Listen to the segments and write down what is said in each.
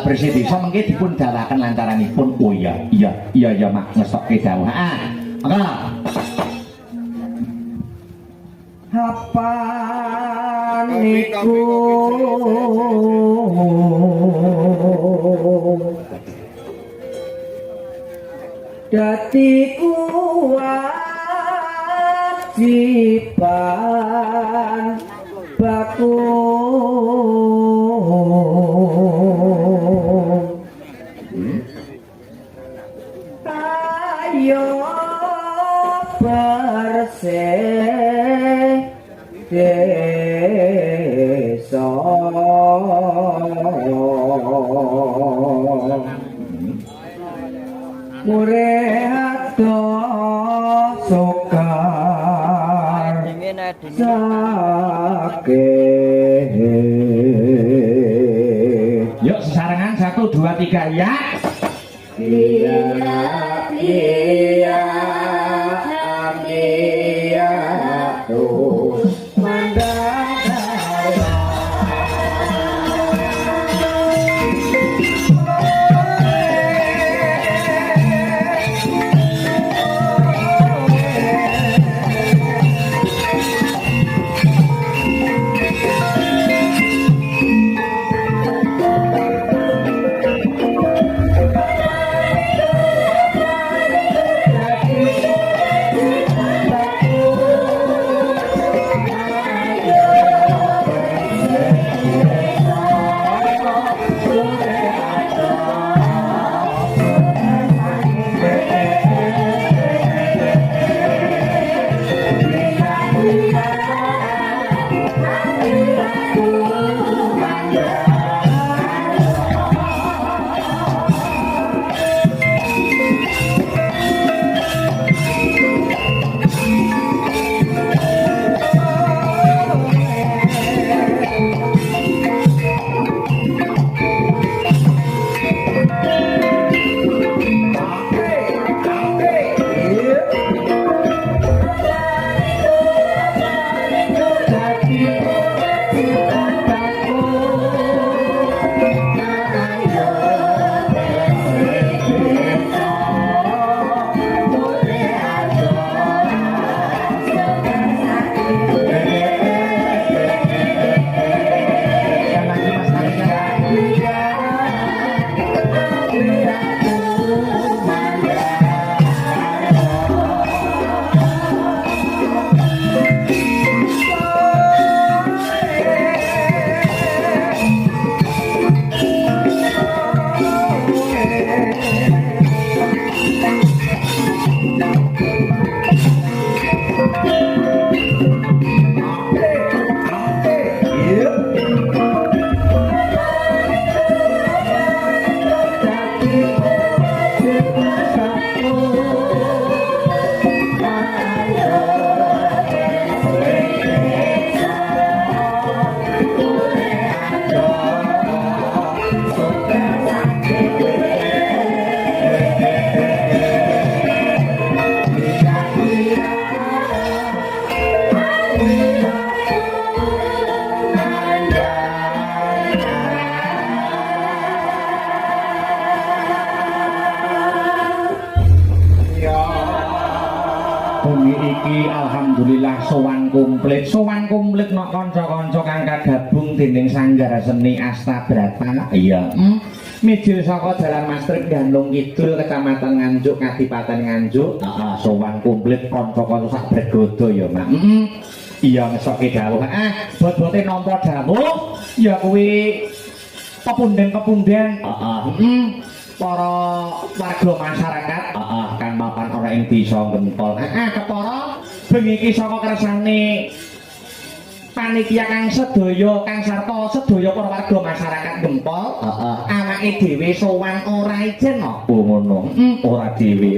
Presiden so mengke dipun dawaken lantaranipun. Oh iya mak ngestokke dawuh. Maka apa niku dadi kewajiban baku ayo bersih desa murehato sokar sakit. Yuk sesarengan 1, 2, 3 ya. Iya tuh sowan komplit no kanca-kanca kang kagabung dening Sanggar Seni Astabrata. Iya. Mijil saka Dalan Mastrik Gandung Kidul Kecamatan Nganjuk Kadipaten Nganjuk. Sowan komplit kanca-kanca sak Bregodo ya, Mak. Iya ngesokke dawuh. Bot-bote nampa dawuh ya kuwi pepunden-pepunden. Para warga masyarakat kang mapan ora ing desa Gempol. Kepara bengi iki saka kersane panitia kang sedaya kang sarta sedaya para warga masyarakat Gempol. Awake dhewe sowan ora ijen apa ngono. Ora dhewe.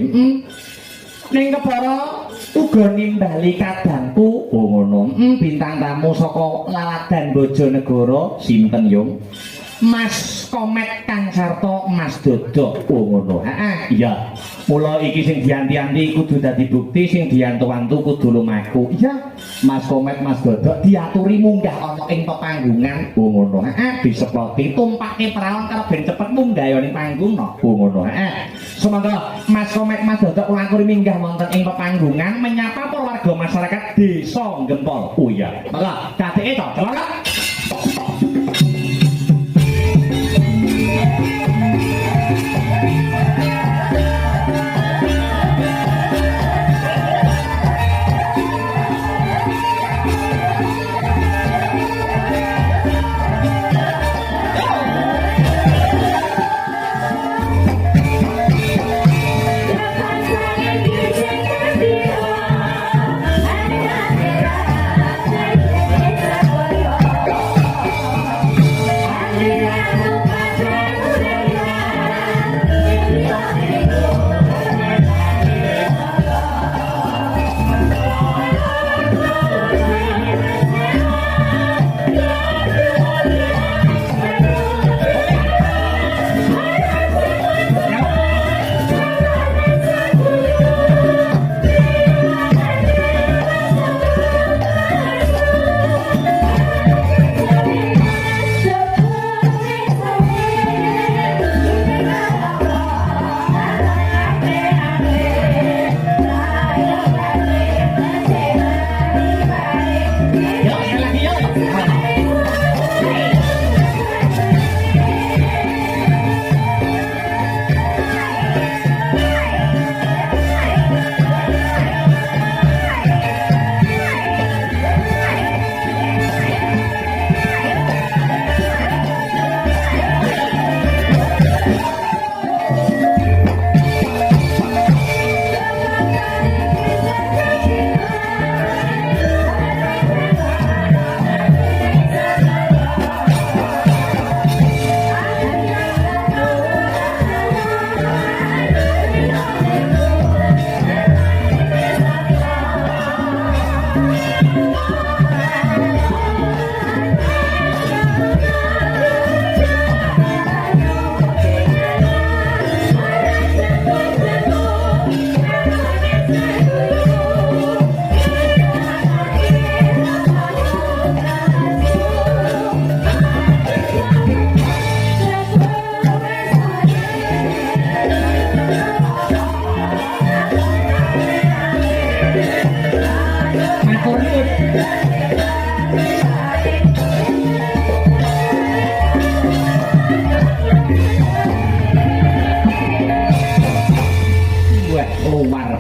Ning kepara uga nimbali kadangku. Oh ngono. Bintang tamu saka Laladan Bojonegoro sinten yung? Mas Komet kang sarta Mas Dodo. Oh ngono. Iya. Mula iki sing dianti-anti kudu dadi bukti, sing diantu-antu kudu lumaku. Iya. Mas Komet Mas Dodok diaturi munggah ana ing pepanggungan ngono disepoti tumpake praon karo ben cepet munggah ya ning panggung no ngono semoga Mas Komet Mas Dodok langkuri minggah wonten ing pepanggungan menyapa para warga masyarakat desa Gempol oh iya maka kateke to celaka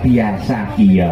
biasa iya